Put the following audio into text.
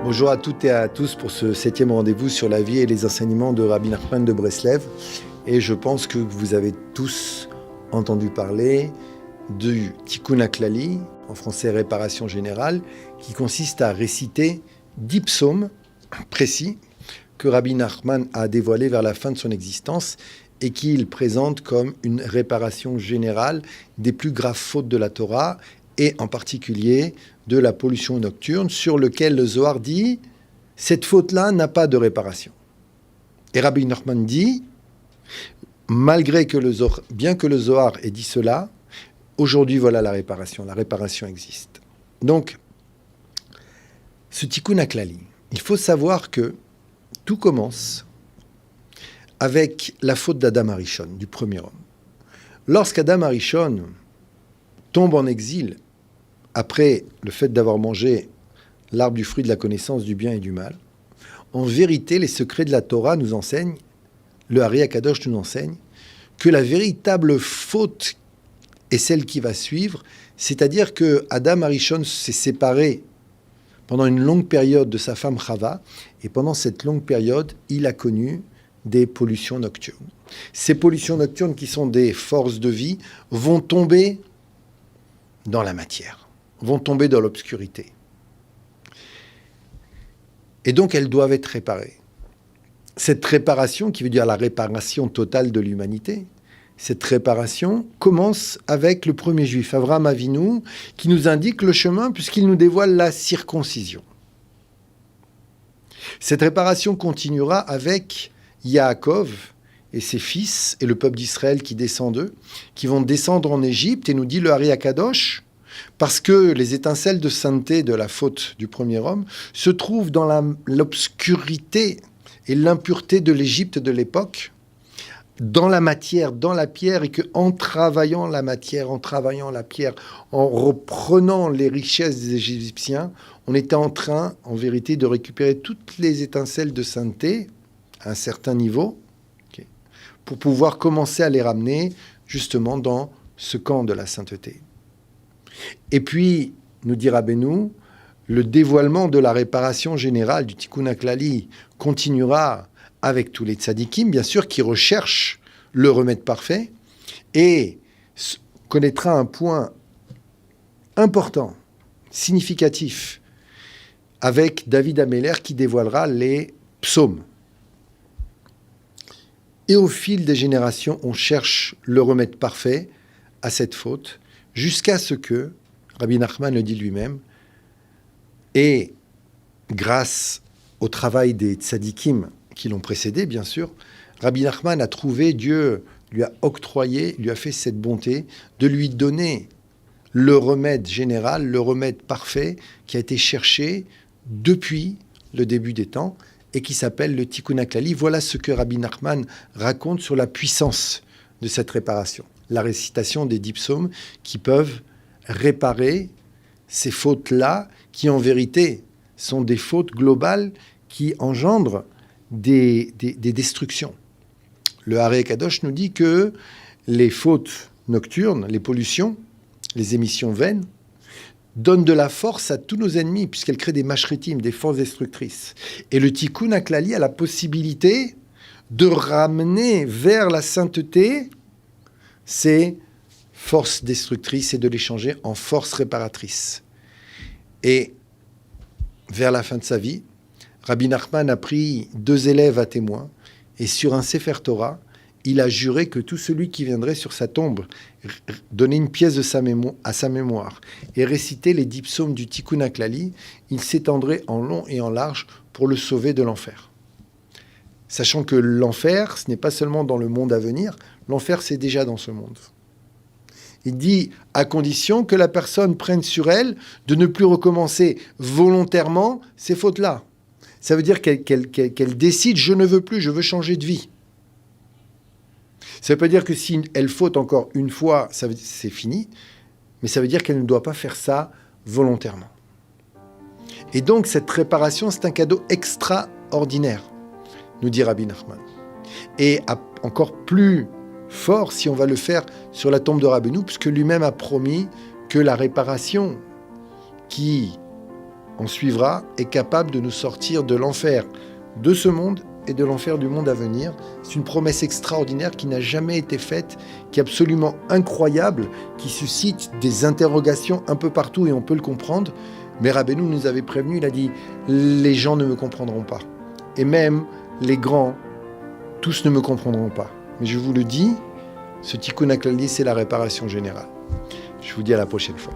Bonjour à toutes et à tous pour ce 7e rendez-vous sur la vie et les enseignements de Rabbi Nachman de Breslev. Et je pense que vous avez tous entendu parler du Tikkun HaKlali, en français réparation générale, qui consiste à réciter 10 psaumes précis que Rabbi Nachman a dévoilés vers la fin de son existence et qu'il présente comme une réparation générale des plus graves fautes de la Torah et en particulier de la pollution nocturne, sur lequel le Zohar dit « cette faute-là n'a pas de réparation ». Et Rabbi Nachman dit « bien que le Zohar ait dit cela, aujourd'hui voilà la réparation existe ». Donc, ce Tikkun HaKlali, il faut savoir que tout commence avec la faute d'Adam Arishon, du premier homme. Lorsqu'Adam Arishon tombe en exil, après le fait d'avoir mangé l'arbre du fruit de la connaissance du bien et du mal, en vérité, les secrets de la Torah nous enseignent, le Ari Akadosh nous enseigne, que la véritable faute est celle qui va suivre, c'est-à-dire que Adam Arishon s'est séparé pendant une longue période de sa femme Chava, et pendant cette longue période, il a connu des pollutions nocturnes. Ces pollutions nocturnes, qui sont des forces de vie, vont tomber dans la matière, vont tomber dans l'obscurité. Et donc, elles doivent être réparées. Cette réparation, qui veut dire la réparation totale de l'humanité, cette réparation commence avec le premier juif, Avraham Avinu, qui nous indique le chemin puisqu'il nous dévoile la circoncision. Cette réparation continuera avec Yaakov et ses fils et le peuple d'Israël qui descend d'eux, qui vont descendre en Égypte, et nous dit le Ari Akadosh, parce que les étincelles de sainteté de la faute du premier homme se trouvent dans l'obscurité et l'impureté de l'Égypte de l'époque, dans la matière, dans la pierre, et qu'en travaillant la matière, en travaillant la pierre, en reprenant les richesses des Égyptiens, on était en train, en vérité, de récupérer toutes les étincelles de sainteté à un certain niveau, pour pouvoir commencer à les ramener justement dans ce camp de la sainteté. Et puis, nous dit Rabbeinu, le dévoilement de la réparation générale du Tikkun HaKlali continuera avec tous les tzadikim, bien sûr, qui recherchent le remède parfait, et connaîtra un point important, significatif, avec David Améler qui dévoilera les psaumes. Et au fil des générations, on cherche le remède parfait à cette faute, jusqu'à ce que, Rabbi Nachman le dit lui-même, et grâce au travail des tzadikim qui l'ont précédé, bien sûr, Rabbi Nachman a trouvé, Dieu lui a octroyé, lui a fait cette bonté de lui donner le remède général, le remède parfait qui a été cherché depuis le début des temps et qui s'appelle le Tikkun HaKlali. Voilà ce que Rabbi Nachman raconte sur la puissance de cette réparation. La récitation des 10 psaumes qui peuvent réparer ces fautes-là, qui en vérité sont des fautes globales qui engendrent des destructions. Le Ari Kadosh nous dit que les fautes nocturnes, les pollutions, les émissions vaines, donnent de la force à tous nos ennemis, puisqu'elles créent des mashritim, des forces destructrices. Et le Tikkun HaKlali a la possibilité de ramener vers la sainteté ces forces destructrices et de les changer en forces réparatrices. Et vers la fin de sa vie, Rabbi Nachman a pris 2 élèves à témoin, et sur un Sefer Torah, il a juré que tout celui qui viendrait sur sa tombe donner une pièce de à sa mémoire et réciter les 10 psaumes du Tikkun HaKlali, il s'étendrait en long et en large pour le sauver de l'enfer. Sachant que l'enfer, ce n'est pas seulement dans le monde à venir, l'enfer, c'est déjà dans ce monde. Il dit, à condition que la personne prenne sur elle de ne plus recommencer volontairement ces fautes-là. Ça veut dire qu'elle décide, je ne veux plus, je veux changer de vie. Ça ne veut pas dire que si elle faute encore une fois, c'est fini, mais ça veut dire qu'elle ne doit pas faire ça volontairement. Et donc, cette réparation, c'est un cadeau extraordinaire, nous dit Rabbi Nachman. Et encore plus fort si on va le faire sur la tombe de Rabbeinu, puisque lui-même a promis que la réparation qui on suivra, est capable de nous sortir de l'enfer de ce monde et de l'enfer du monde à venir. C'est une promesse extraordinaire qui n'a jamais été faite, qui est absolument incroyable, qui suscite des interrogations un peu partout et on peut le comprendre. Mais Rabbeinu nous avait prévenu, il a dit « les gens ne me comprendront pas. Et même les grands, tous ne me comprendront pas. Mais je vous le dis, ce Tikkun HaKlali, c'est la réparation générale. » Je vous dis à la prochaine fois.